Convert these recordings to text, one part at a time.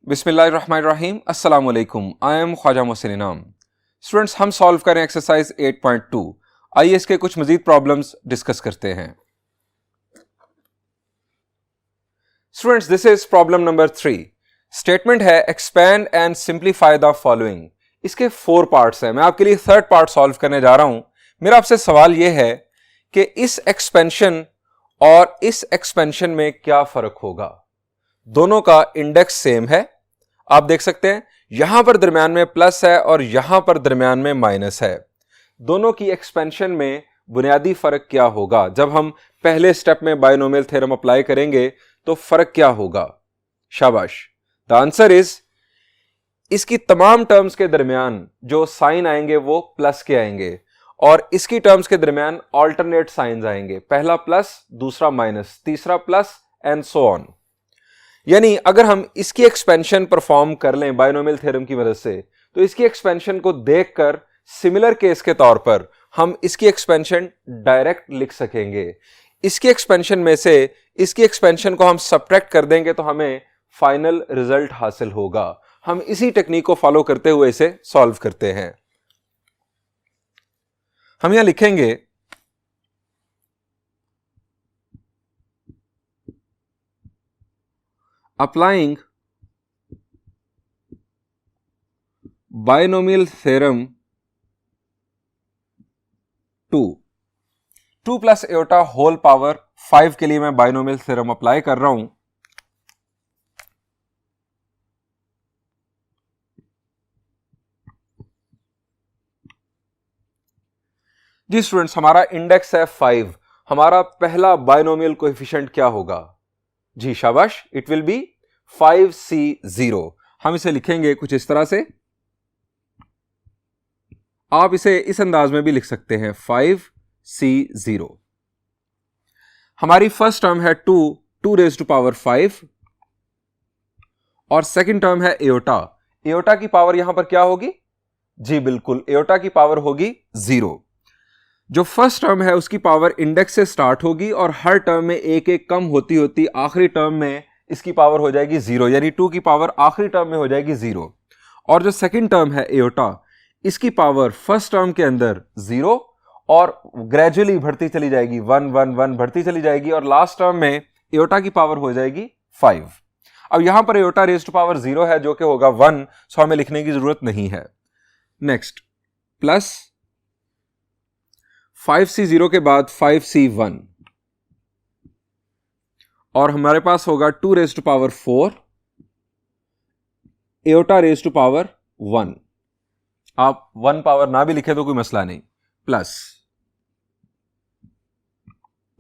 बिस्मिल्लाहिर्रहमानिर्रहीम अस्सलाम वालेकुम। आई एम ख्वाजा मोहसिन इनाम। स्टूडेंट्स, हम सॉल्व करें एक्सरसाइज 8.2। आइए इसके कुछ मजीद प्रॉब्लम्स डिस्कस करते हैं। Students, this is problem number 3। Statement है expand and simplify the following. इसके 4 पार्ट्स हैं। मैं आपके लिए थर्ड पार्ट सॉल्व करने जा रहा हूं। मेरा आपसे सवाल यह है कि इस एक्सपेंशन और इस एक्सपेंशन में क्या फर्क होगा। दोनों का इंडेक्स सेम है, आप देख सकते हैं। यहां पर दरमियान में प्लस है और यहां पर दरमियान में माइनस है। दोनों की एक्सपेंशन में बुनियादी फर्क क्या होगा। जब हम पहले स्टेप में बायनोमियल थ्योरम अप्लाई करेंगे तो फर्क क्या होगा। शाबाश। द आंसर इज, इसकी तमाम टर्म्स के दरमियान जो साइन आएंगे वो प्लस के आएंगे और इसकी टर्म्स के दरमियान ऑल्टरनेट साइंस आएंगे। पहला प्लस, दूसरा माइनस, तीसरा प्लस एंड सो ऑन। यानी अगर हम इसकी एक्सपेंशन परफॉर्म कर लें बायनोमियल थ्योरम की मदद से, तो इसकी एक्सपेंशन को देखकर सिमिलर केस के तौर पर हम इसकी एक्सपेंशन डायरेक्ट लिख सकेंगे। इसकी एक्सपेंशन में से इसकी एक्सपेंशन को हम सब्ट्रैक्ट कर देंगे तो हमें फाइनल रिजल्ट हासिल होगा। हम इसी टेक्निक को फॉलो करते हुए इसे सॉल्व करते हैं। हम यहां लिखेंगे applying binomial theorem to 2 plus iota whole power 5 के लिए मैं बायनोमियल थ्योरम अप्लाई कर रहा हूं। जी स्टूडेंट्स, हमारा इंडेक्स है 5। हमारा पहला बायनोमियल कोएफिशिएंट क्या होगा। जी शाबाश, इट विल बी 5C0। हम इसे लिखेंगे कुछ इस तरह से। आप इसे इस अंदाज में भी लिख सकते हैं 5C0। हमारी फर्स्ट टर्म है 2 रेज़ टू पावर 5 और सेकंड टर्म है एयोटा। एयोटा की पावर यहां पर क्या होगी। जी बिल्कुल, एयोटा की पावर होगी 0। जो फर्स्ट टर्म है उसकी पावर इंडेक्स से स्टार्ट होगी और हर टर्म में एक एक कम होती होती आखिरी टर्म में इसकी पावर हो जाएगी 0, यानी 2 की पावर आखिरी टर्म में हो जाएगी 0। और जो सेकंड टर्म है एयोटा, इसकी पावर फर्स्ट टर्म के अंदर 0 और ग्रेजुअली बढ़ती चली जाएगी, 1 1 1 बढ़ती चली जाएगी और लास्ट टर्म में एयोटा की पावर हो जाएगी 5। अब यहां पर एयोटा रेज़ टू पावर 0 है जो कि होगा 1, सो हमें लिखने की जरूरत नहीं है। नेक्स्ट, प्लस 5C0 के बाद 5C1 और हमारे पास होगा 2 raise to power 4 iota raise to power 1। आप 1 पावर ना भी लिखे तो कोई मसला नहीं। Plus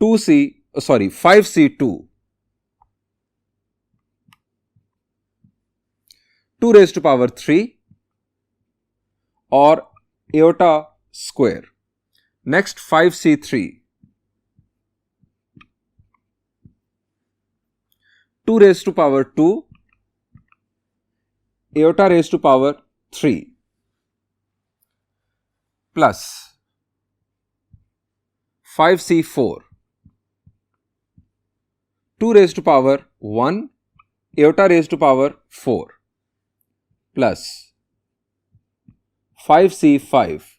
5C2 2 raise to power 3 और iota square. Next 5C3 2 raise to power 2 iota raise to power 3 plus 5C4 2 raise to power 1 iota raise to power 4 plus 5C5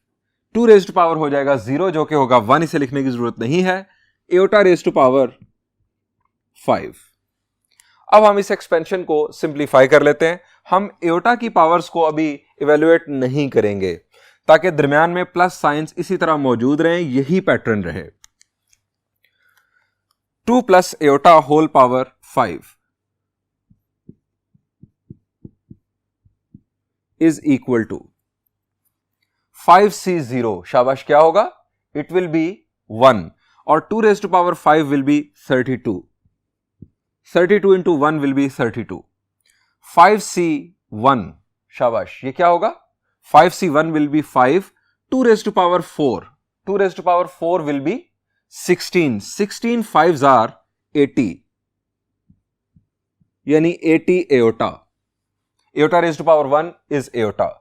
2 raise to power हो जाएगा 0 जो कि होगा 1, इसे लिखने की जरूरत नहीं है। Iota raise to power 5। अब हम इस एक्सपेंशन को सिंप्लीफाई कर लेते हैं। हम एयोटा की पावर्स को अभी इवेल्युएट नहीं करेंगे ताकि दरमियान में प्लस साइंस इसी तरह मौजूद रहें, यही पैटर्न रहे। 2 plus iota whole power 5 is equal to 5C0। शाबाश, क्या होगा। इट विल बी 1 और 2 raise to power 5 will be 32। 32 into 1 will be 32। 5C1, शाबाश, ये क्या होगा। 5C1 will be 5। 2 raise to power 4, 2 raise to power 4 will be 16। 16 5s are 80, यानी 80 iota. Iota raise to power 1 is iota.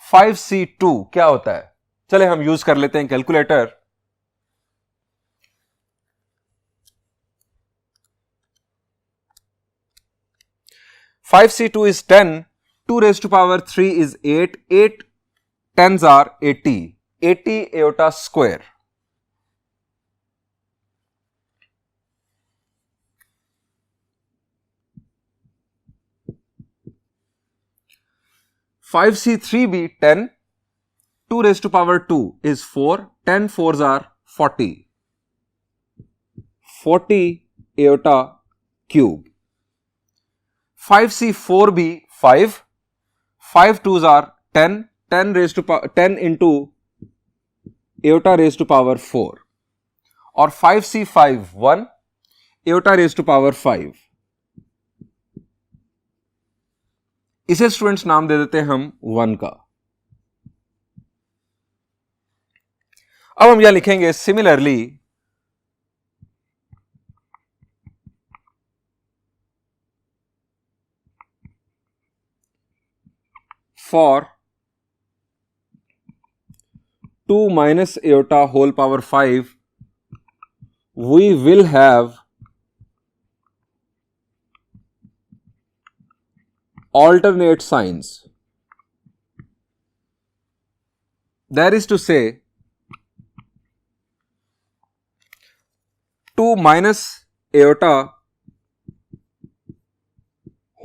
5C2 क्या होता है, चले हम यूज कर लेते हैं calculator. 5 5c2 is 10, 2 raised to power 3 is 8, 8 tens are 80, 80 aorta square. Five C3 be 10, 2 raised to power 2 is 4, 10 fours are 40, 40 aorta cube. 5C4 be 5, 5 twos are 10, 10 raised to power 10 into aorta raised to power 4, और 5C5 1 aorta raised to power 5. इसे students नाम दे देते हैं हम 1 का. अब हम यहां लिखेंगे similarly for 2 minus aorta whole power 5, we will have alternate signs. That is to say, 2 minus aorta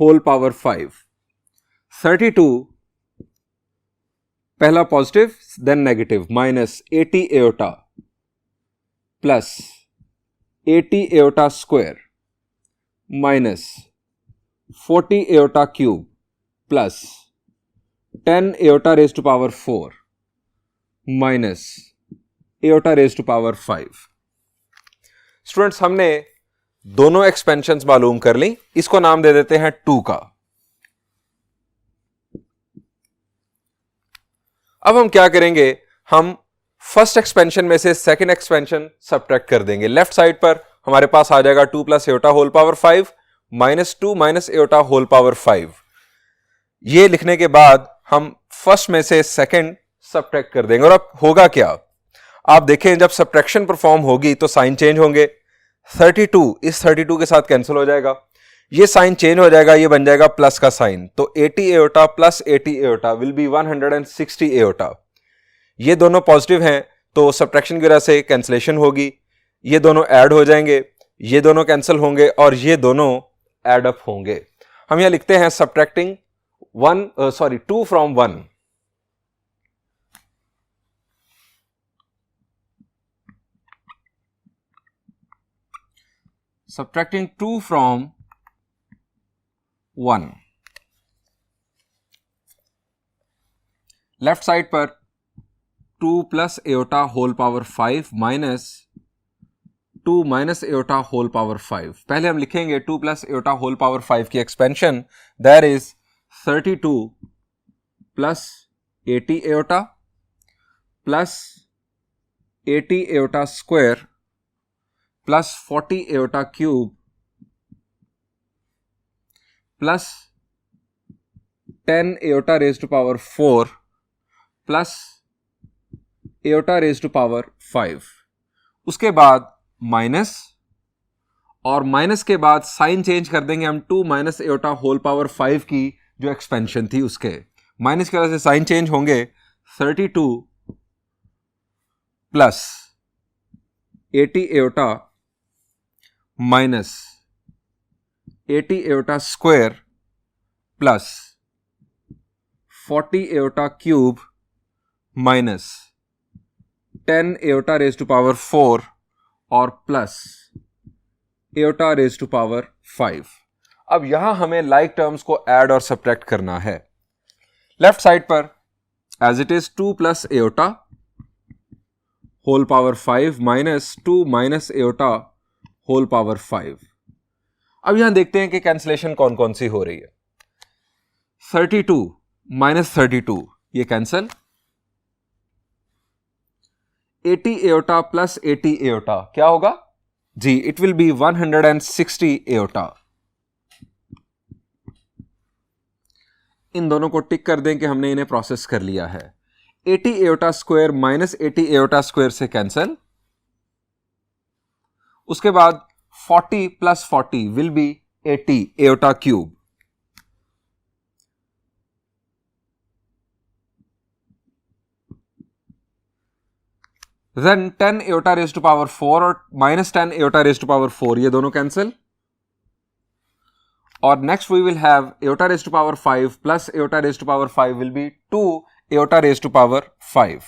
whole power 5, 32 पहला positive then negative minus 80 iota plus 80 iota square minus 40 iota cube plus 10 iota raise to power 4 minus iota raise to power 5. Students, हमने दोनों expansions मालूम कर ली. इसको नाम दे देते हैं 2 का. अब हम क्या करेंगे, हम फर्स्ट एक्सपेंशन में से सेकंड एक्सपेंशन सब्ट्रैक्ट कर देंगे. लेफ्ट साइड पर हमारे पास आ जाएगा 2 plus iota whole power 5 minus 2 minus iota whole power 5. ये लिखने के बाद हम फर्स्ट में से सेकंड सब्ट्रैक्ट कर देंगे. और अब होगा क्या, आप देखें, जब सब्ट्रैक्शन परफॉर्म होगी तो साइन चेंज होंगे. 32 इस 32 के साथ कैंसिल हो जाएगा, ये साइन चेंज हो जाएगा, ये बन जाएगा प्लस का साइन. तो 80 iota plus 80 aorta will be 160 aorta. ये दोनों पॉजिटिव हैं तो सब्ट्रैक्शन की वजह से कैंसिलेशन होगी. ये दोनों ऐड हो जाएंगे, ये दोनों कैंसिल होंगे और ये दोनों ऐड अप होंगे. हम यहां लिखते हैं subtracting 2 from 1. Subtracting 2 from 1. Left side पर 2 plus iota whole power 5 minus 2 minus iota whole power 5. पहले हम लिखेंगे 2 प्लस एओटा होल पावर 5 की expansion, that is 32 plus 80 iota plus 80 iota square plus 40 iota cube plus 10 iota raise to power 4 plus iota raise to power 5. उसके बाद minus, और minus के बाद sign change कर देंगे हम 2 माइनस एओटा होल पावर 5 की जो एक्सपेंशन थी उसके. माइनस की वजह से साइन चेंज होंगे. 32 plus 80 iota minus 80 iota square plus 40 iota cube minus 10 iota raise to power 4 और plus iota raise to power 5. अब यहां हमें लाइक टर्म्स को ऐड और सब्ट्रैक्ट करना है. लेफ्ट साइड पर as it is 2 plus iota whole power 5 minus 2 minus iota whole power 5. अब यहां देखते हैं कि कैंसिलेशन कौन कौन सी हो रही है. 32 माइनस 32 ये कैंसिल. 80 एओटा प्लस 80 एओटा क्या होगा जी, इट विल बी 160 एओटा. इन दोनों को टिक कर दें कि हमने इन्हें प्रोसेस कर लिया है. 80 iota square minus 80 iota square से कैंसिल. उसके बाद 40 plus 40 will be 80 iota cube. Then 10 iota raise to power 4 और -10 एयोटा रेज टू पावर 4, ये दोनों कैंसिल। और next we will have iota raise to power 5 plus iota raise to power 5 will be 2 iota raise to power 5।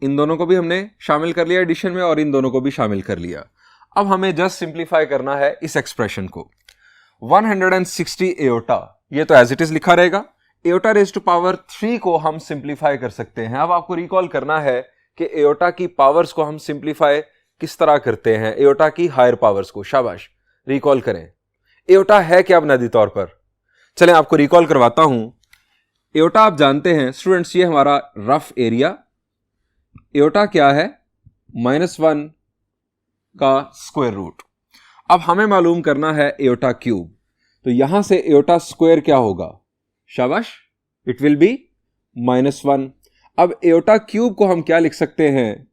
इन दोनों को भी हमने शामिल कर लिया एडिशन में और इन दोनों को भी शामिल कर लिया। अब हमें जस्ट सिंप्लीफाई करना है इस एक्सप्रेशन को। 160 एयोटा, ये तो एज इट इज लिखा रहेगा। एयोटा रेज टू पावर 3 को हम सिंप्लीफाई कर सकते हैं। अब आपको रिकॉल करना है कि एयोटा की पावर्स को हम सिंप्लीफाई किस तरह करते हैं, एयोटा की हायर पावर्स को। शाबाश, रिकॉल करें। एयोटा है क्या बुनियादी तौर पर? चलें आपको रिकॉल करवाता हूं। एयोटा आप जानते हैं स्टूडेंट्स, ये हमारा रफ एरिया। एयोटा क्या है? -1 का स्क्वायर रूट। अब हमें मालूम करना है एयोटा क्यूब, तो यहां से एयोटा स्क्वायर क्या होगा? शाबाश, इट विल बी -1। अब एयोटा क्यूब को हम क्या लिख सकते हैं?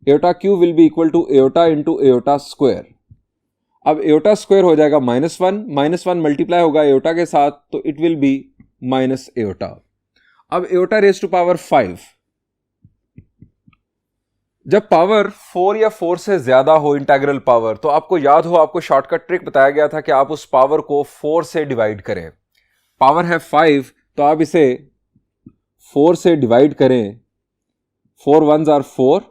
Iota cube will be equal to iota into iota square. अब एयोटा स्क्वायर हो जाएगा -1 मल्टीप्लाई होगा एयोटा के साथ, तो it will be minus iota. अब एयोटा रेज टू पावर 5, जब पावर 4 या 4 से ज्यादा हो इंटीग्रल पावर, तो आपको याद हो, आपको शॉर्टकट ट्रिक बताया गया था कि आप उस पावर को 4 से डिवाइड करें। पावर है 5, तो आप इसे 4 से डिवाइड करें। 4 1s आर 4,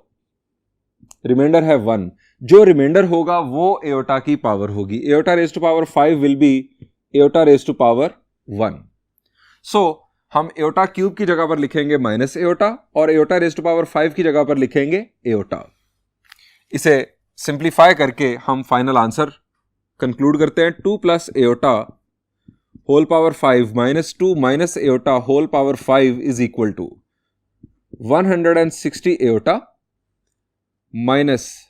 रिमाइंडर है 1। जो रिमाइंडर होगा वो एयोटा की पावर होगी। Iota raise to power 5 will be iota raise to power 1। So हम एयोटा क्यूब की जगह पर लिखेंगे माइनस एयोटा और एयोटा रेज टू पावर 5 की जगह पर लिखेंगे एयोटा। इसे सिंप्लीफाई करके हम फाइनल आंसर कंक्लूड करते हैं। 2 plus iota whole power 5 -2 minus iota whole power 5 is equal to 160 iota minus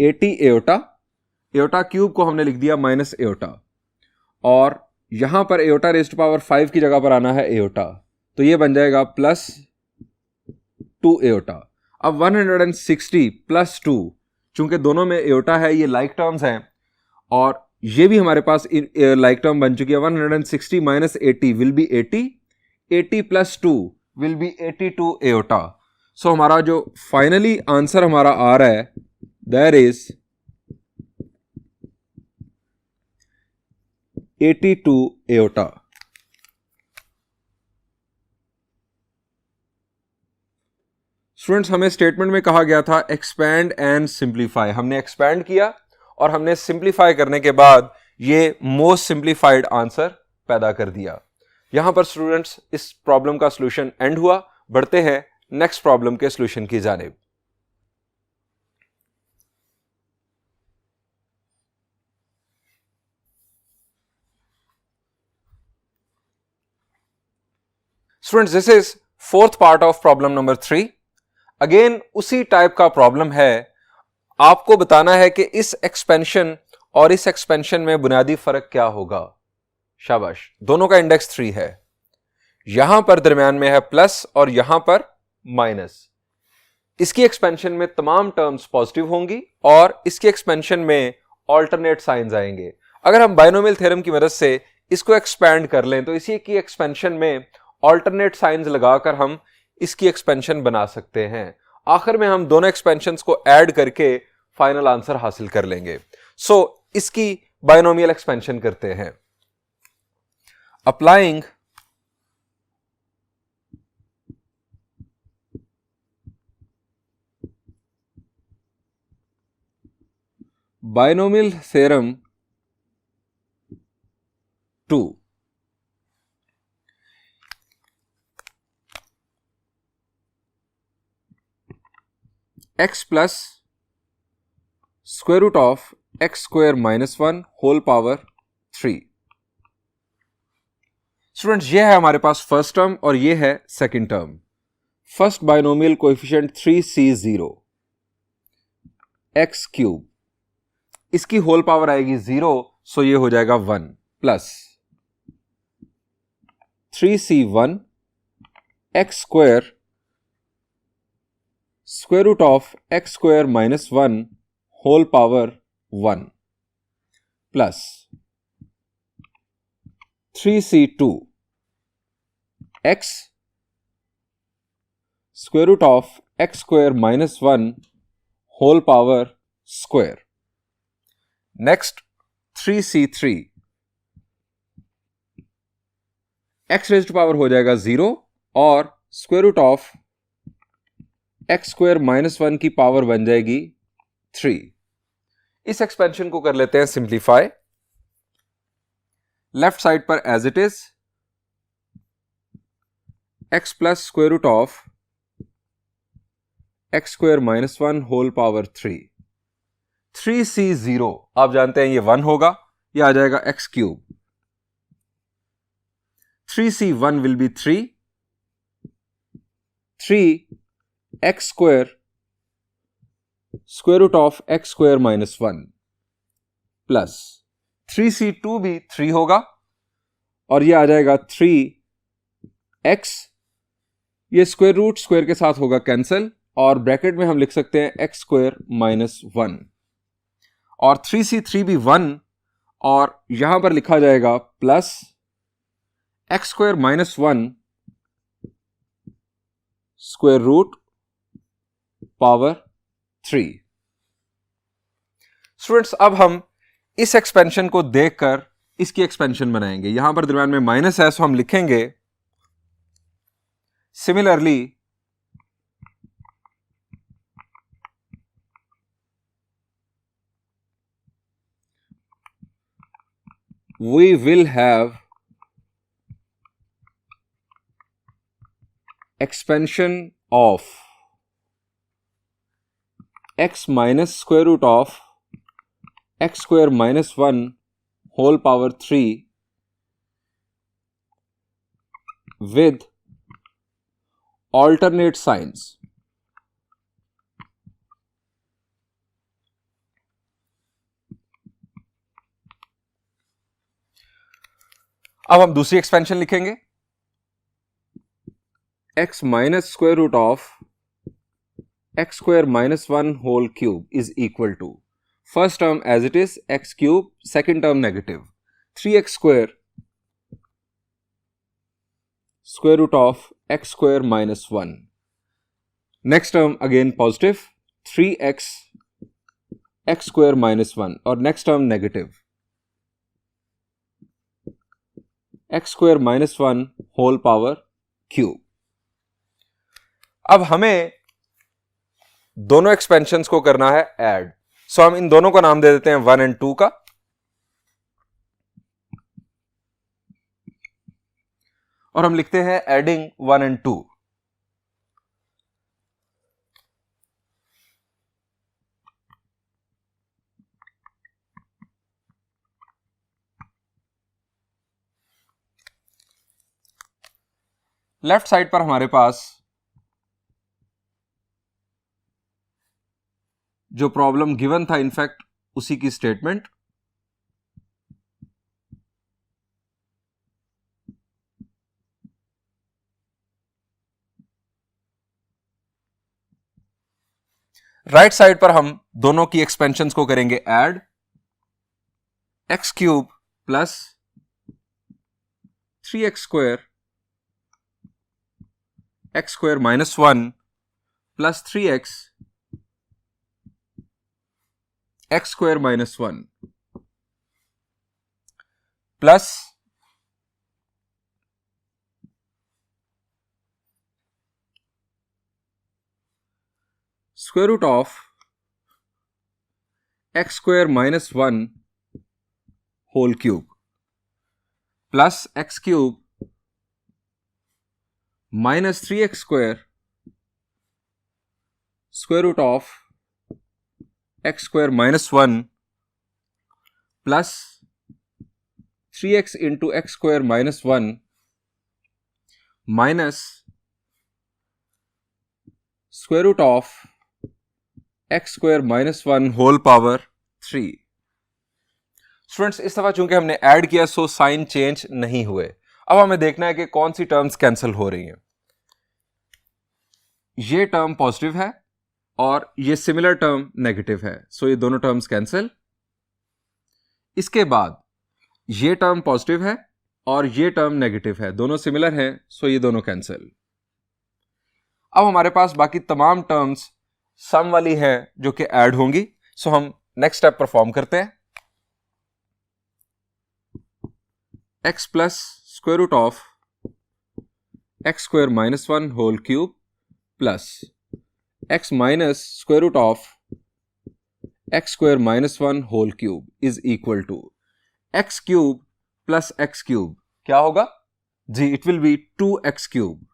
80 iota. Iota cube को हमने लिख दिया माइनस एयोटा और यहां पर एयोटा रेज टू पावर 5 की जगह पर आना है एयोटा, तो ये बन जाएगा +2 एयोटा। अब 160 प्लस 2, चूंकि दोनों में एयोटा है, ये लाइक टर्म्स हैं और ये भी हमारे पास लाइक टर्म बन चुकी है। 160 minus 80 will be 80, 80 plus 2 will be 82 iota. So हमारा जो फाइनली आंसर हमारा आ रहा है दैट इज 82 एयोटा। स्टूडेंट्स, हमें स्टेटमेंट में कहा गया था एक्सपैंड एंड सिंप्लीफाई। हमने एक्सपैंड किया और हमने सिंप्लीफाई करने के बाद ये मोस्ट सिंप्लीफाइड आंसर पैदा कर दिया। यहां पर स्टूडेंट्स इस प्रॉब्लम का सॉल्यूशन एंड हुआ। बढ़ते हैं नेक्स्ट प्रॉब्लम के सॉल्यूशन की जानिब। Students, this is fourth part of problem number 3। Again उसी टाइप का प्रॉब्लम है। आपको बताना है कि इस एक्सपेंशन और इस एक्सपेंशन में बुनियादी फर्क क्या होगा। शाबाश, दोनों का इंडेक्स 3 है। यहां पर दरमियान में है प्लस और यहां पर माइनस। इसकी एक्सपेंशन में तमाम टर्म्स पॉजिटिव होंगी और इसकी एक्सपेंशन में ऑल्टरनेट साइंस आएंगे। अगर हम बाइनोमियल थ्योरम की मदद से इसको एक्सपैंड कर लें तो इसी की एक्सपेंशन में ऑल्टरनेट साइंस लगाकर हम इसकी एक्सपेंशन बना सकते हैं। आखिर में हम दोनों एक्सपेंशंस को ऐड करके फाइनल आंसर हासिल कर लेंगे। सो इसकी बाइनोमियल एक्सपेंशन करते हैं। Applying binomial theorem to x plus square root of x square minus 1 whole power 3। Students, ये है हमारे पास फर्स्ट टर्म और ये है second term. First binomial coefficient 3c0 x cube, इसकी होल पावर आएगी 0, सो ये हो जाएगा 1 plus 3c1 x square square root of x square minus 1 whole power 1 plus 3c2 x square root of x square minus 1 whole power square. Next 3c3 x raised to power हो जाएगा 0 और square root of x square minus 1 की power बन जाएगी 3. इस expansion को कर लेते हैं सिंप्लीफाई. लेफ्ट साइड पर as it is x plus square root of x square minus 1 whole power 3. 3c0 आप जानते हैं ये 1 होगा, ये आ जाएगा x cube. 3c1 will be 3 x square square root of x square minus 1 plus 3c2 भी 3 होगा और ये आ जाएगा 3x. ये स्क्वायर रूट स्क्वायर के साथ होगा कैंसिल और ब्रैकेट में हम लिख सकते हैं x स्क्वायर माइनस 1 और 3c3 भी 1 और यहां पर लिखा जाएगा plus x square minus 1 square root power 3. Students अब हम इस एक्सपेंशन को देखकर इसकी एक्सपेंशन बनाएंगे. यहां पर दरम्यान में माइनस है सो हम लिखेंगे similarly we will have expansion of x minus square root of x square minus 1 whole power 3 with alternate signs. अब हम दूसरी एक्सपेंशन लिखेंगे x minus square root of x square minus 1 whole cube is equal to first term as it is x cube, second term negative 3x square square root of x square minus 1. Next term again positive 3x x square minus 1 और next term negative x square minus 1 whole power cube. अब हमें दोनों expansions को करना है add. सो हम इन दोनों का नाम दे देते हैं 1 एंड 2 का और हम लिखते हैं एडिंग 1 एंड 2. लेफ्ट साइड पर हमारे पास जो प्रॉब्लम गिवन था इनफैक्ट उसी की स्टेटमेंट. राइट साइड पर हम दोनों की एक्सपेंशंस को करेंगे add. X cube plus 3x square x square minus 1 plus 3x x square minus 1 plus square root of x square minus 1 whole cube plus x cube minus 3x square square root of x square minus 1 plus 3x into x square minus 1 minus square root of x square minus 1 whole power 3. Students इस दफा चूंकि हमने add किया so sine change नहीं हुए. अब हमें देखना है कि कौन सी टर्म्स कैंसिल हो रही हैं. ये टर्म पॉजिटिव है और ये सिमिलर टर्म नेगेटिव है सो ये दोनों टर्म्स कैंसिल. इसके बाद ये टर्म पॉजिटिव है और ये टर्म नेगेटिव है, दोनों सिमिलर हैं, सो ये दोनों कैंसिल। अब हमारे पास बाकी तमाम टर्म्स सम वाली हैं जो कि ऐड होंगी। सो हम नेक्स्ट स्टेप परफॉर्म करते हैं। x plus square root of x square minus one whole cube plus x minus square root of x square minus one whole cube is equal to x cube plus x cube. क्या होगा जी? It will be 2x cube.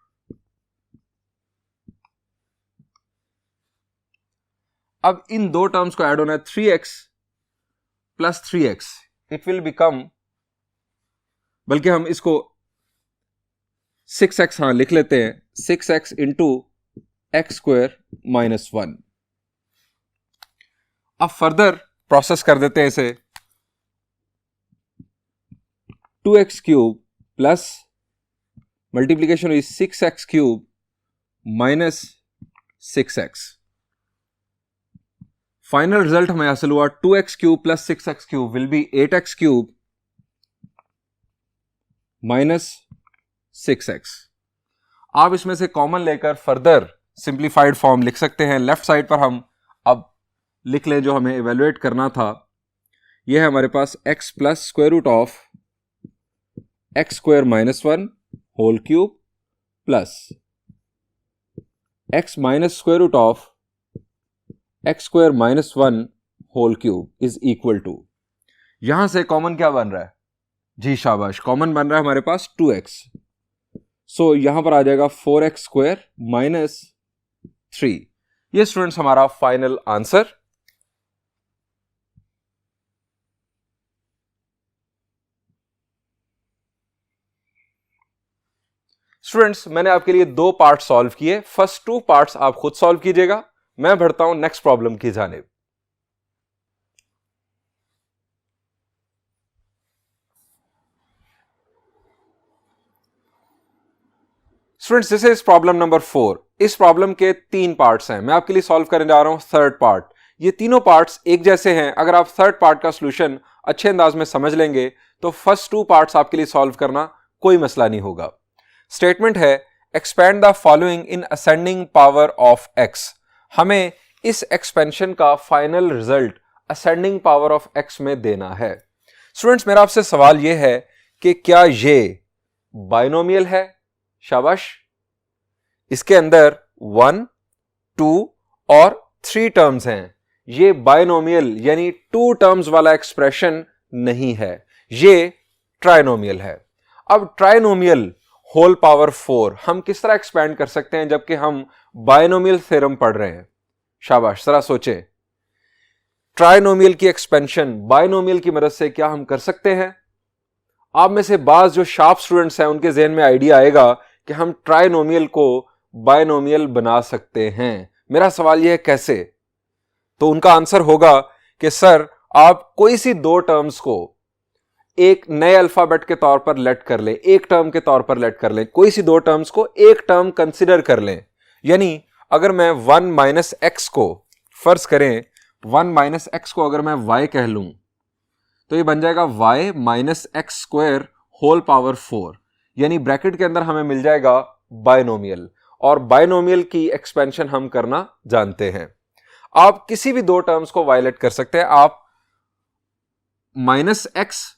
अब इन दो terms को add होना है, 3x plus 3x, it will become, बल्कि हम इसको 6x लिख लेते हैं, 6x into x square minus one. अब फर्दर प्रोसेस कर देते हैं इसे, 2x क्यूब प्लस मल्टीप्लीकेशन हुई 6x cube minus 6x। Final result हमें हासिल हुआ 2x cube plus 6x cube will B 8x cube minus 6x। आप इसमें से कॉमन लेकर फर्दर सिंप्लीफाइड फॉर्म लिख सकते हैं। लेफ्ट साइड पर हम अब लिख लें जो हमें इवेलुएट करना था। यह है हमारे पास x plus square root of x square minus one whole cube plus x minus square root of x square minus one whole cube is equal to, यहां से कॉमन क्या बन रहा है जी? शाबाश, कॉमन बन रहा है हमारे पास 2x। सो यहां पर आ जाएगा 4x स्क्वायर माइनस 3। ये स्टूडेंट्स हमारा फाइनल आंसर। स्टूडेंट्स, मैंने आपके लिए दो पार्ट सॉल्व किए। फर्स्ट टू पार्ट्स आप खुद सॉल्व कीजिएगा, मैं बढ़ता हूं नेक्स्ट प्रॉब्लम की जानिब। Students, this is problem number 4। इस प्रॉब्लम के 3 पार्ट्स हैं, मैं आपके लिए सॉल्व करने जा रहा हूं थर्ड पार्ट। ये तीनों पार्ट्स एक जैसे हैं। अगर आप थर्ड पार्ट का सॉल्यूशन अच्छे अंदाज में समझ लेंगे तो फर्स्ट 2 पार्ट्स आपके लिए सॉल्व करना कोई मसला नहीं होगा। स्टेटमेंट है expand the following in ascending power of x। हमें इस एक्सपेंशन का final result ascending power of x में देना है। स्टूडेंट्स, मेरा आपसे सवाल यह है कि क्या ये बाइनोमियल है? शाबाश। इसके अंदर 1, 2 और 3 टर्म्स हैं। ये बाइनोमियल यानी 2 टर्म्स वाला एक्सप्रेशन नहीं है, ये ट्राइनोमियल है। अब ट्राइनोमियल होल पावर 4 हम किस तरह एक्सपेंड कर सकते हैं जबकि हम बाइनोमियल थ्योरम पढ़ रहे हैं? शाबाश, जरा सोचें। ट्राइनोमियल की एक्सपेंशन बाइनोमियल की मदद से क्या हम कर सकते हैं? आप में से बाज जो शार्प स्टूडेंट्स हैं उनके जहन में आइडिया आएगा कि हम ट्राइनोमियल को बाइनोमियल बना सकते हैं। मेरा सवाल यह है कैसे? तो उनका आंसर होगा कि सर आप कोई सी 2 टर्म्स को एक नए अल्फाबेट के तौर पर लेट कर लें, एक टर्म के तौर पर लेट कर लें। कोई सी 2 टर्म्स को एक टर्म कंसिडर कर लें। यानी अगर मैं 1 माइनस एक्स को, फर्ज करें 1 माइनस एक्स को अगर मैं y कह लूं तो ये बन जाएगा y minus x square whole power 4। यानी ब्रैकेट के अंदर हमें मिल जाएगा बाइनोमियल, और बाइनोमियल की एक्सपेंशन हम करना जानते हैं। आप किसी भी 2 टर्म्स को वायलेट कर सकते हैं। आप माइनस एक्स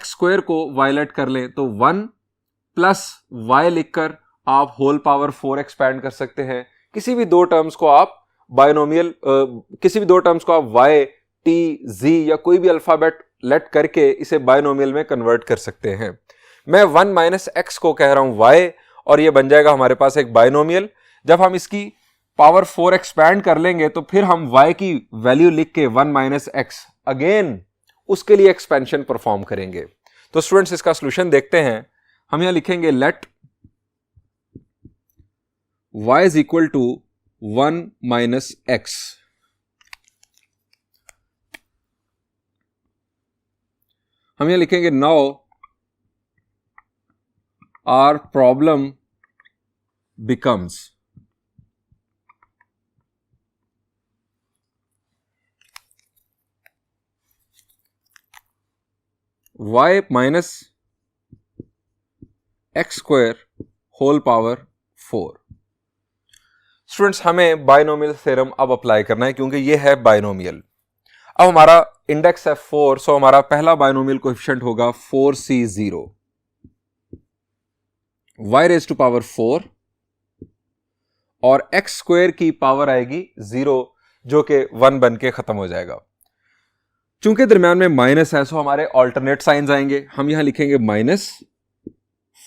स्क्वायर को वायलेट कर लें तो 1 प्लस y लिखकर आप होल पावर 4 एक्सपैंड कर सकते हैं। किसी भी 2 टर्म्स को आप बाइनोमियल किसी भी 2 टर्म्स को आप y, t, z या कोई भी अल्फाबेट लेट करके इसे बाइनोमियल में कन्वर्ट कर सकते हैं। मैं 1 माइनस एक्स को कह रहा हूं y, और यह बन जाएगा हमारे पास एक बाइनोमियल। जब हम इसकी पावर 4 एक्सपैंड कर लेंगे तो फिर हम y की वैल्यू लिख के 1 माइनस एक्स अगेन उसके लिए एक्सपेंशन परफॉर्म करेंगे। तो स्टूडेंट्स, इसका सॉल्यूशन देखते हैं। हम यहां लिखेंगे let y is equal to 1 minus x. हम यहां लिखेंगे now our problem becomes y minus x square whole power 4। Students, हमें बाइनोमियल थ्योरम अब अप्लाई करना है क्योंकि ये है बाइनोमियल। अब हमारा इंडेक्स है 4, सो हमारा पहला बाइनोमियल कोएफिशिएंट होगा 4c0, y raise to power 4 और एक्स स्क्वायर की पावर आएगी 0 जो कि 1 बन के खत्म हो जाएगा। चूंकि दरम्यान में माइनस है, सो हमारे ऑल्टरनेट साइंस आएंगे। हम यहां लिखेंगे माइनस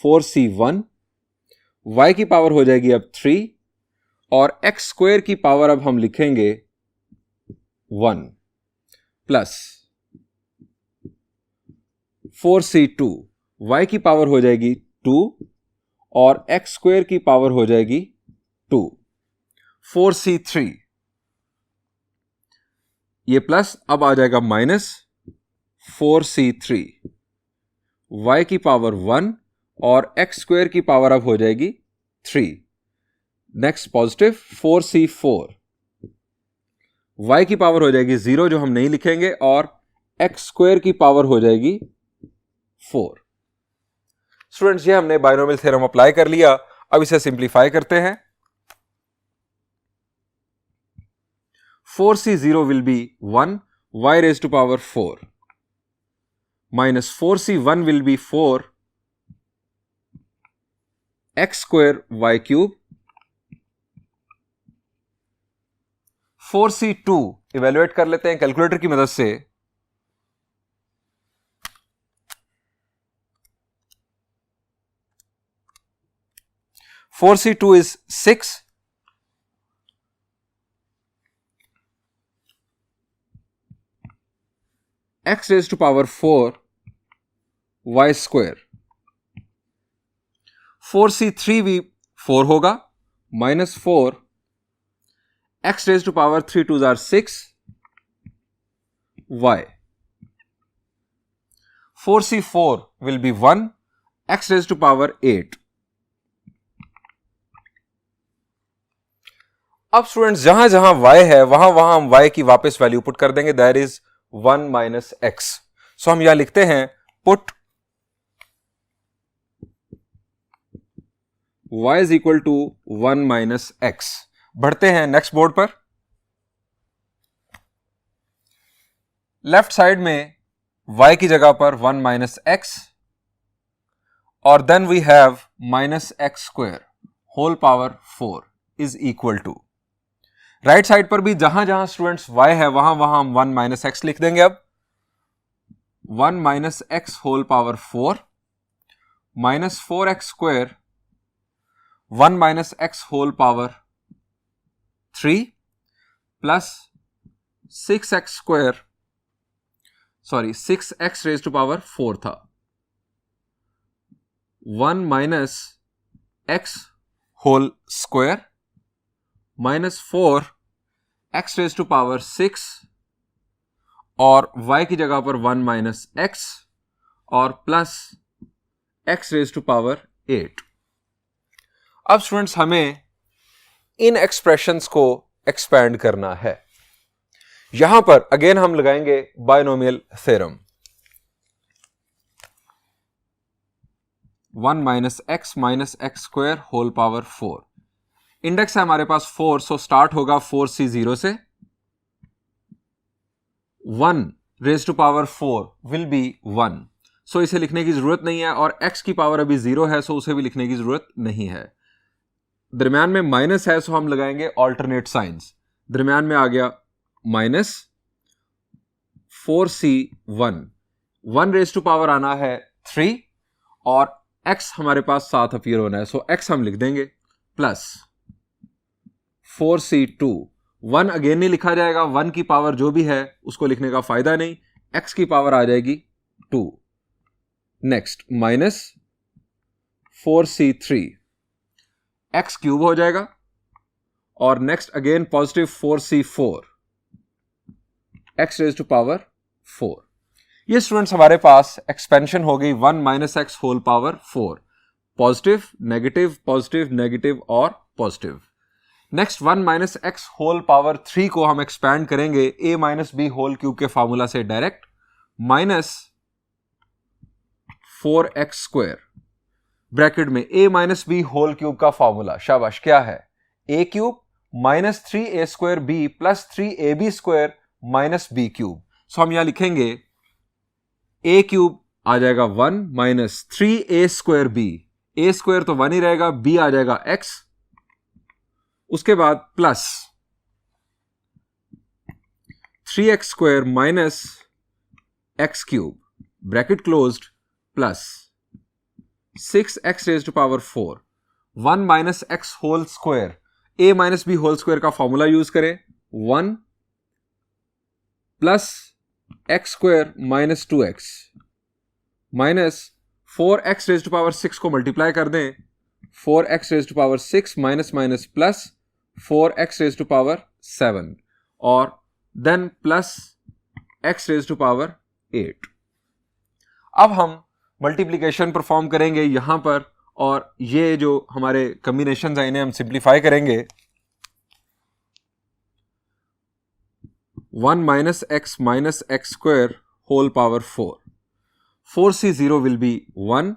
4c1, y की पावर हो जाएगी अब 3 और एक्स स्क्वायर की पावर अब हम लिखेंगे 1 प्लस 4c2, y की पावर हो जाएगी 2 और एक्स स्क्वायर की पावर हो जाएगी 2, 4c3, ये प्लस अब आ जाएगा माइनस 4c3, y की पावर 1 और एक्स स्क्वायर की पावर अब हो जाएगी 3। नेक्स्ट पॉजिटिव 4c4, y की पावर हो जाएगी 0 जो हम नहीं लिखेंगे और एक्स स्क्वायर की पावर हो जाएगी 4। स्टूडेंट्स, ये हमने बाइनोमियल थ्योरम अप्लाई कर लिया। अब इसे सिंप्लीफाई करते हैं। 4c0 will be 1, y raise to power 4 minus 4c1 will be 4 x square y cube, 4c2 evaluate कर लेते हैं कैलकुलेटर की मदद से। Four C two is 6, x raise to power 4 y square, 4c3 भी 4 होगा minus 4 x raise to power 3 2 जार 6 y, 4c4 will be 1 x raise to power 8। अब स्टूडेंट्स, जहां जहां y है वहां वहां हम y की वापस वैल्यू पुट कर देंगे, that is 1 minus x. So हम यहां लिखते हैं पुट y is equal to 1 minus x. बढ़ते हैं नेक्स्ट बोर्ड पर। लेफ्ट साइड में y की जगह पर 1 माइनस एक्स और then we have minus x square whole power 4 is equal to, right side पर भी जहां जहां स्टूडेंट्स y है वहां वहां हम 1 माइनस एक्स लिख देंगे। अब 1 minus x whole power 4 minus 4x square 1 minus x whole power 3 plus 6x square, sorry 6x raise to power 4 था, 1 minus x whole square minus 4 x raise to power 6 और y की जगह पर 1 minus x और plus x raise to power 8। अब students, हमें इन expressions को expand करना है। यहां पर अगेन हम लगाएंगे binomial theorem. 1 minus x square whole power 4, index है हमारे पास 4, सो स्टार्ट होगा 4c0 से। 1 raise to power 4 will be 1, so इसे लिखने की जरूरत नहीं है और x की पावर अभी 0 है, सो उसे भी लिखने की जरूरत नहीं है। दरम्यान में माइनस है, सो हम लगाएंगे ऑल्टरनेट साइंस। दरम्यान में आ गया minus 4c1, 1 raise to power आना है 3 और x हमारे पास साथ अपीयर होना है, सो x हम लिख देंगे प्लस 4c2, 1 अगेन नहीं लिखा जाएगा, 1 की पावर जो भी है उसको लिखने का फायदा नहीं, x की पावर आ जाएगी 2। Next minus 4c3, x cube हो जाएगा और next again positive 4c4 x raise to power 4। ये स्टूडेंट्स हमारे पास एक्सपेंशन हो गई 1 minus x whole power 4, positive negative और positive. Next 1 minus x whole power 3 को हम एक्सपैंड करेंगे a minus B whole cube के फॉर्मूला से direct, minus 4x square bracket में a minus B whole cube का फॉर्मूला, शाबाश, क्या है? a cube minus 3a² b plus 3ab square minus b cube. So हम यहां लिखेंगे a क्यूब आ जाएगा 1 minus 3a² b, a square तो 1 ही रहेगा, b आ जाएगा x, उसके बाद plus 3x square minus x cube bracket closed plus 6x raise to power 4, 1 minus x whole square, a minus B whole square का formula use करें, 1 plus x square minus 2x minus 4x raise to power 6 को multiply कर दें, 4x raise to power 6 minus minus plus 4x raise to power 7 और then plus x raise to power 8। अब हम multiplication perform करेंगे यहां पर, और ये जो हमारे कॉम्बिनेशंस हैं इन्हें हम सिंप्लीफाई करेंगे। 1 minus x square whole power 4, 4c0 will be 1,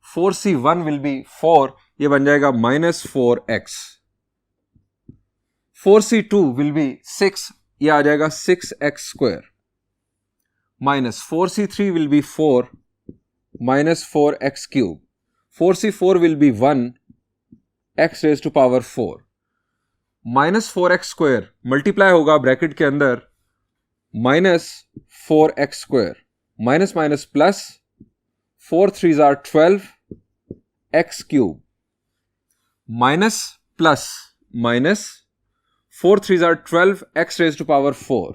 4c1 will be 4, ये बन जाएगा minus 4x, 4c2 will be 6, ये आ जाएगा 6x square, minus 4c3 will be 4 minus 4x cube, 4c4 will be 1 x raised to power 4 minus 4x square multiply होगा bracket के अंदर minus 4x square minus minus plus 4 3s are 12 x cube minus plus minus 4 3s are 12 x raised to power 4,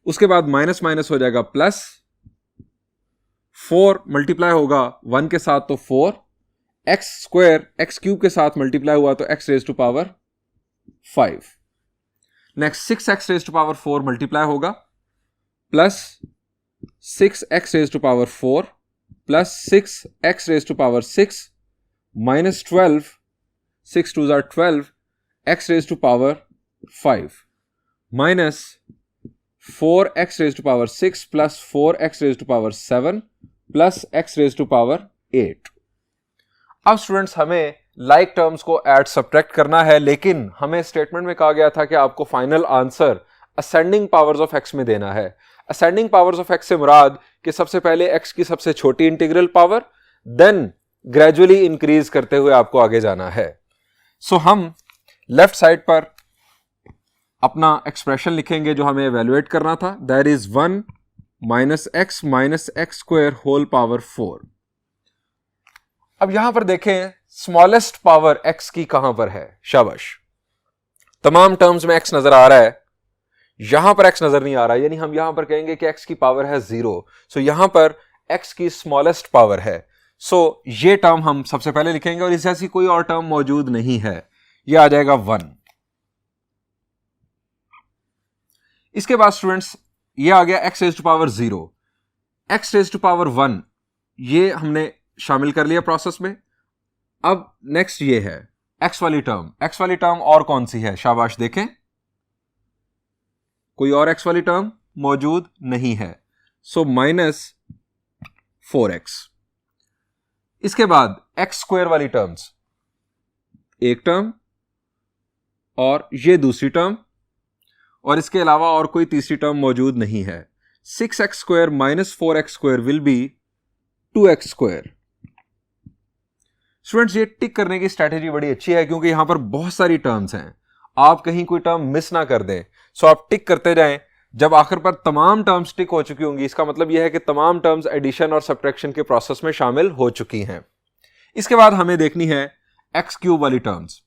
उसके बाद minus minus हो जाएगा plus, 4 multiply होगा 1 के साथ तो 4, x स्क्वायर x क्यूब के साथ मल्टीप्लाई हुआ तो x raise to power 5, next 6x raise to power 4 multiply होगा plus 6x raise to power 4 plus 6x raise to power 6 minus 12, 6 2s are 12 x raise to power 5 minus 4x raise to power 6 plus 4x raise to power 7 plus x raise to power 8। अब students हमें like terms को add subtract करना है, लेकिन हमें statement में कहा गया था कि आपको final answer ascending powers of x में देना है। असेंडिंग पावर्स ऑफ x से मुराद कि सबसे पहले x की सबसे छोटी integral power, then gradually increase करते हुए आपको आगे जाना है। सो हम लेफ्ट साइड पर अपना एक्सप्रेशन लिखेंगे जो हमें एवेल्युएट करना था, that is 1 minus x square whole power 4। अब यहां पर देखें स्मॉलेस्ट पावर x की कहां पर है, शाबाश, तमाम टर्म्स में x नजर आ रहा है, यहां पर x नजर नहीं आ रहा है, यानी हम यहां पर कहेंगे कि x की पावर है 0, सो यहां पर x की स्मॉलेस्ट पावर है, सो ये टर्म हम सबसे पहले लिखेंगे और इस ऐसी कोई और टर्म मौजूद नहीं है, ये आ जाएगा 1। इसके बाद स्टूडेंट्स ये आ गया x raise to power 0, x raise to power 1, ये हमने शामिल कर लिया प्रोसेस में। अब नेक्स्ट ये है x वाली टर्म और कौन सी है, शाबाश देखें, कोई और x वाली टर्म मौजूद नहीं है, सो माइनस 4x। इसके बाद x स्क्वायर वाली टर्म्स, एक टर्म और ये दूसरी टर्म, और इसके अलावा और कोई तीसरी टर्म मौजूद नहीं है। 6x square minus 4x square will be 2x square. Students ये टिक करने की स्ट्रैटेजी बड़ी अच्छी है क्योंकि यहां पर बहुत सारी टर्म्स हैं, आप कहीं कोई टर्म मिस ना कर दें, सो आप टिक करते जाएं। जब आखिर पर तमाम टर्म्स टिक हो चुकी होंगी, इसका मतलब यह है कि तमाम टर्म्स एडिशन और सब्ट्रैक्शन के प्रोसेस में शामिल हो चुकी हैं। इसके बाद हमें देखनी है एक्स क्यूब वाली टर्म्स,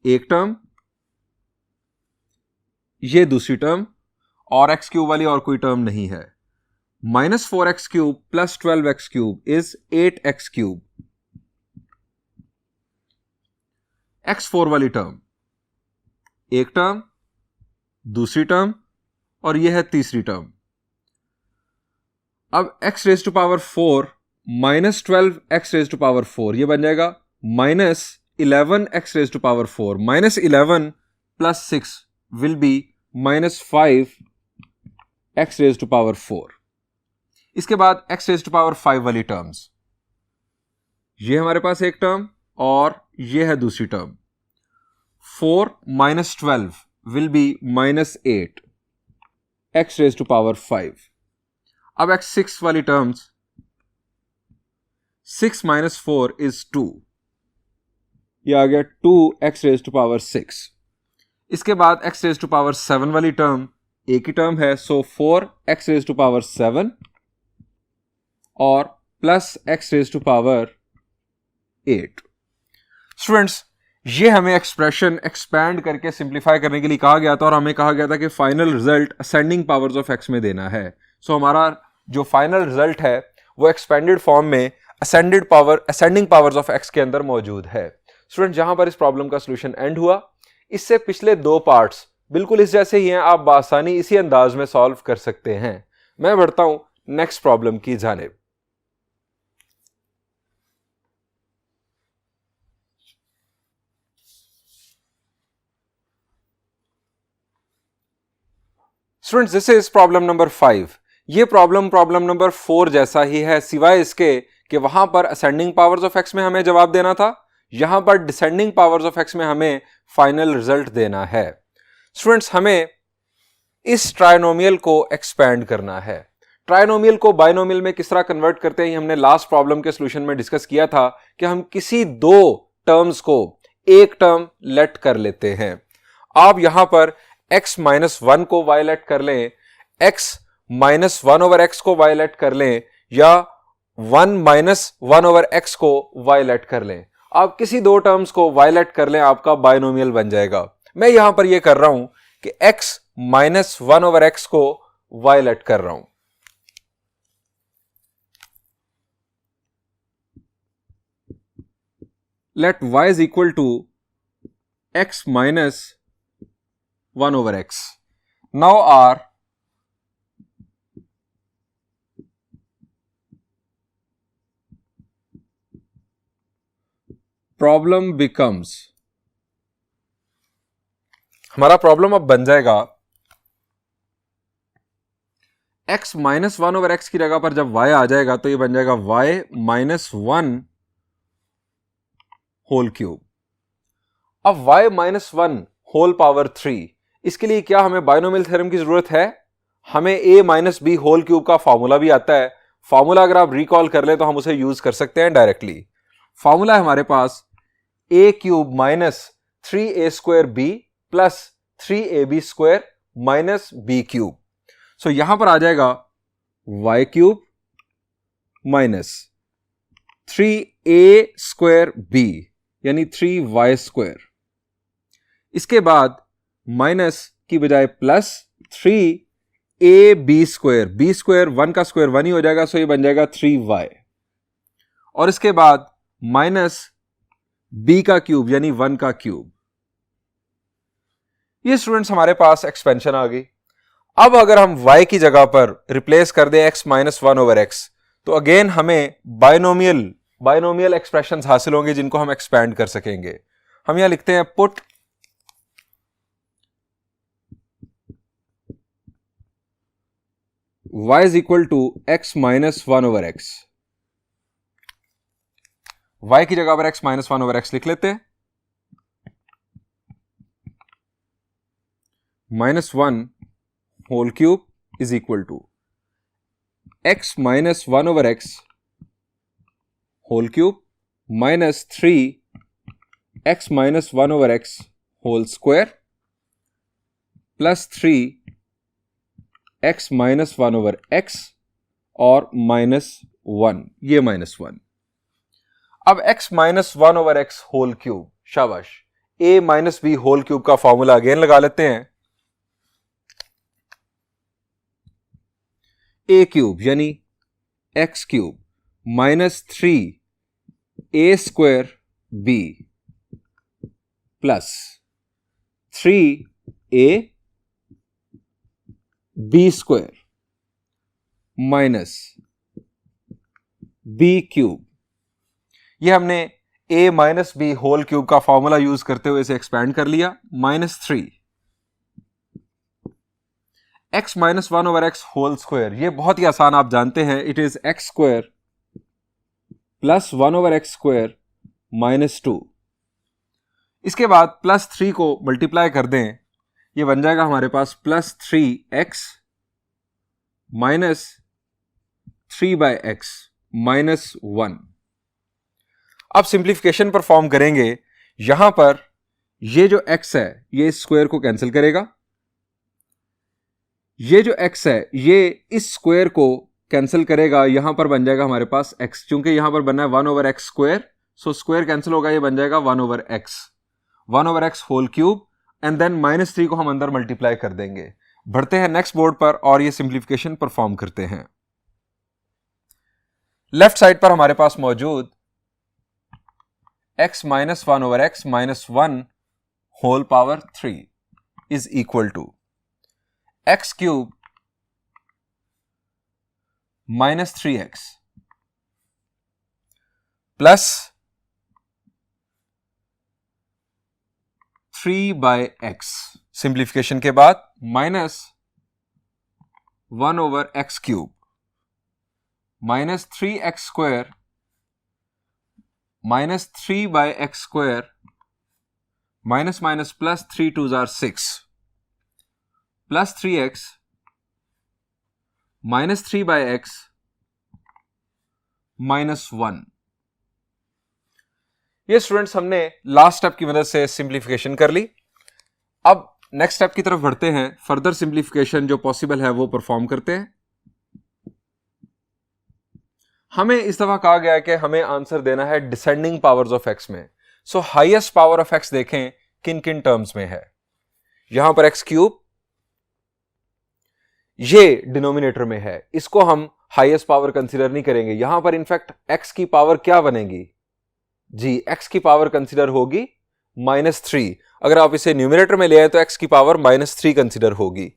एक टर्म, ये दूसरी टर्म, और एक्स क्यूब वाली और कोई टर्म नहीं है। Minus 4x cube plus 12x cube is 8x cube. x4 वाली टर्म, एक टर्म, दूसरी टर्म, और यह है तीसरी टर्म। अब x raise to power 4 minus 12x raise to power 4, यह बन जाएगा minus 11x raise to power 4, minus 11 plus 6 will be minus 5x raise to power 4। इसके बाद x रेज टू पावर 5 वाली टर्म्स, ये हमारे पास एक टर्म और ये है दूसरी term. 4 minus 12 will be -8 x raised to power 5। अब x6 वाली टर्म्स, 6 minus 4 is 2, ये आ गया 2x raised to power 6। इसके बाद x raised to power 7 वाली टर्म एक ही टर्म है, सो 4x raised to power 7 और plus x raised to power 8। Students, ये हमें एक्सप्रेशन एक्सपैंड करके सिंप्लीफाई करने के लिए कहा गया था और हमें कहा गया था कि final result ascending powers of x में देना है। सो हमारा जो फाइनल रिजल्ट है वो एक्सपेंडेड फॉर्म में असेंडिंग पावर्स ऑफ x के अंदर मौजूद है। स्टूडेंट, जहां पर इस प्रॉब्लम का सोल्यूशन एंड हुआ, इससे पिछले दो पार्ट्स बिल्कुल इस जैसे ही हैं, आप बासानी इसी अंदाज में सॉल्व कर सकते हैं। मैं बढ़ता हूं नेक्स्ट प्रॉब्लम की जानिब। Students, this is problem number 5। ये प्रॉब्लम नंबर 4 जैसा ही है, सिवाय इसके कि वहां पर असेंडिंग पावर्स ऑफ x में हमें जवाब देना था, यहां पर डिसेंडिंग पावर्स ऑफ x में हमें फाइनल रिजल्ट देना है। स्टूडेंट्स, हमें इस ट्राइनोमियल को एक्सपैंड करना है। ट्राइनोमियल को बाइनोमियल में किस तरह कन्वर्ट करते हैं, हमने लास्ट प्रॉब्लम के सॉल्यूशन में डिस्कस किया था कि हम किसी दो टर्म्स को एक टर्म लेट कर लेते हैं। आप यहां पर x माइनस 1 को y लेट कर लें, x माइनस 1 ओवर x को y लेट कर लें, या 1 माइनस 1 ओवर x को y लेट कर लें। आप किसी दो टर्म्स को y लेट कर लें, आपका बाइनोमियल बन जाएगा। मैं यहां पर यह कर रहा हूं कि x माइनस 1 ओवर x को y लेट कर रहा हूं। Let y is equal to x minus 1 over x. Now our problem becomes, हमारा प्रॉब्लम अब बन जाएगा x माइनस 1 ओवर x की जगह पर जब y आ जाएगा तो ये बन जाएगा y माइनस 1 होल क्यूब। अब y माइनस 1 होल पावर 3, इसके लिए क्या हमें बाइनोमियल थ्योरम की जरूरत है? हमें a minus B whole cube का फॉर्मूला भी आता है। फॉर्मूला अगर आप रिकॉल कर ले तो हम उसे यूज कर सकते हैं डायरेक्टली। फॉर्मूला है हमारे पास a cube minus 3a square b plus 3ab square minus b cube. सो यहां पर आ जाएगा y cube minus 3a square b यानी 3y स्क्वायर। इसके बाद माइनस की बजाय plus 3ab square, b square 1 का स्क्वायर 1 ही हो जाएगा, सो ये बन जाएगा 3y। और इसके बाद माइनस b का क्यूब यानी 1 का क्यूब। ये स्टूडेंट्स हमारे पास एक्सपेंशन आ गई। अब अगर हम y की जगह पर रिप्लेस कर दें x माइनस 1 ओवर x, तो अगेन हमें बाइनोमियल एक्सप्रेशंस हासिल होंगे जिनको हम एक्सपैंड कर सकेंगे। हम यहां लिखते हैं पुट y is equal to x minus 1 over x। y की जगह पर x माइनस 1 ओवर x लिख लेते हैं। Minus 1 whole cube is equal to x minus 1 over x whole cube minus 3x minus 1 over x whole square plus 3x minus 1 over x और minus 1, ये minus 1। अब x minus 1 over x whole cube, शाबाश, a minus B whole cube का formula again लगा लेते हैं। a cube यानी x cube minus 3a square b plus 3a b square minus b cube. ये हमने a minus B whole cube का formula use करते हुए इसे एक्सपैंड कर लिया। Minus 3 x minus 1 over x whole square, ये बहुत ही आसान आप जानते हैं, it is x square plus 1/x² -2। इसके बाद +3 को मल्टीप्लाई कर दें, ये बन जाएगा हमारे पास +3x -3/x -1। अब सिंप्लीफिकेशन परफॉर्म करेंगे। यहां पर ये जो x है ये इस स्क्वायर को कैंसिल करेगा, ये जो x है ये इस स्क्वायर को कैंसिल करेगा, यहां पर बन जाएगा हमारे पास x, क्योंकि यहां पर बनना है 1/x², सो स्क्वायर कैंसिल होगा, ये बन जाएगा 1/x whole cube, and then -3 को हम अंदर मल्टीप्लाई कर देंगे। बढ़ते हैं नेक्स्ट बोर्ड पर और ये सिंप्लीफिकेशन परफॉर्म करते हैं। लेफ्ट साइड पर हमारे पास मौजूद x -1/x -1 whole power 3 is equal to x³ -3x plus 3/x। Simplification के बाद -1/x³ -3x² -3/x² - plus 3 2s are 6 plus 3x -3/x -1। ये स्टूडेंट्स हमने लास्ट स्टेप की मदद से सिंप्लीफिकेशन कर ली। अब नेक्स्ट स्टेप की तरफ बढ़ते हैं। फर्दर सिंप्लीफिकेशन जो पॉसिबल है वो परफॉर्म करते हैं। हमें इस दफा कहा गया है कि हमें आंसर देना है डिसेंडिंग पावर्स ऑफ एक्स में। सो हाईएस्ट पावर ऑफ एक्स देखें किन किन टर्म्स में है। यहां पर x³ ये डिनोमिनेटर में है, इसको हम हाईएस्ट पावर कंसीडर नहीं करेंगे। यहां पर इनफैक्ट x की पावर क्या बनेगी जी, x की पावर कंसीडर होगी -3। अगर आप इसे न्यूमरेटर में ले आए तो x की पावर -3 कंसीडर होगी।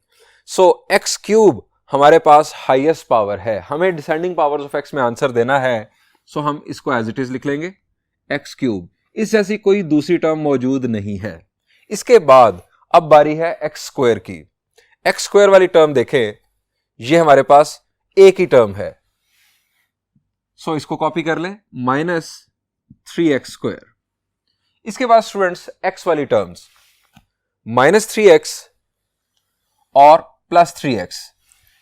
सो x³ हमारे पास हाईएस्ट पावर है, हमें डिसेंडिंग पावर्स ऑफ x में आंसर देना है। सो हम इसको एज इट इज लिख लेंगे x³। इस जैसी कोई दूसरी टर्म मौजूद नहीं है। इसके बाद अब बारी है x² की। x² वाली टर्म देखें, ये हमारे पास एक ही टर्म है, सो इसको कॉपी कर लें -3x²। इसके बाद स्टूडेंट्स x वाली टर्म्स -3x और +3x,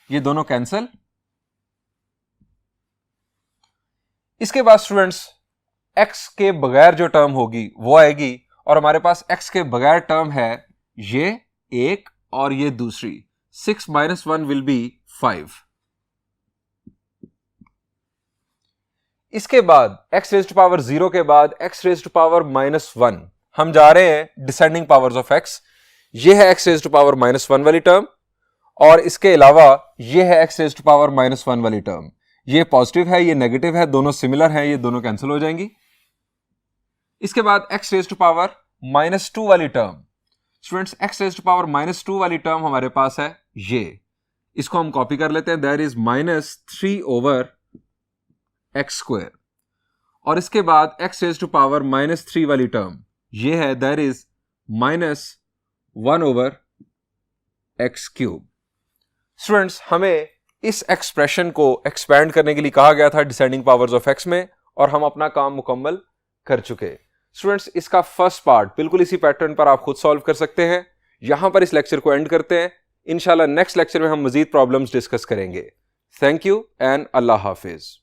ये दोनों कैंसल। इसके बाद स्टूडेंट्स x के बगैर जो टर्म होगी वो आएगी, और हमारे पास x के बगैर टर्म है ये एक और ये दूसरी। 6 - 1 विल बी 5। इसके बाद x⁻0 के बाद x⁻⁻1 हम जा रहे हैं डिसेंडिंग पावर्स ऑफ x। ये है x⁻1 वाली टर्म, और इसके अलावा ये है x⁻1 वाली टर्म। ये पॉजिटिव है, ये नेगेटिव है, दोनों सिमिलर हैं, ये दोनों कैंसिल हो जाएंगी। इसके बाद x⁻2 वाली टर्म, स्टूडेंट्स x⁻2 वाली टर्म हमारे पास है ये, इसको हम कॉपी कर लेते हैं, दैट इज -3/x²। और इसके बाद x⁻3 वाली टर्म ये है, दैट इज -1/x³। स्टूडेंट्स हमें इस एक्सप्रेशन को एक्सपैंड करने के लिए कहा गया था डिसेंडिंग पावर्स ऑफ x में, और हम अपना काम मुकम्मल कर चुके। स्टूडेंट्स इसका फर्स्ट पार्ट बिल्कुल इसी पैटर्न पर आप खुद सॉल्व कर सकते हैं। यहां पर इस लेक्चर को एंड करते हैं। इंशाल्लाह नेक्स्ट लेक्चर में हम मजीद प्रॉब्लम्स डिस्कस करेंगे। Thank you and Allah Hafiz.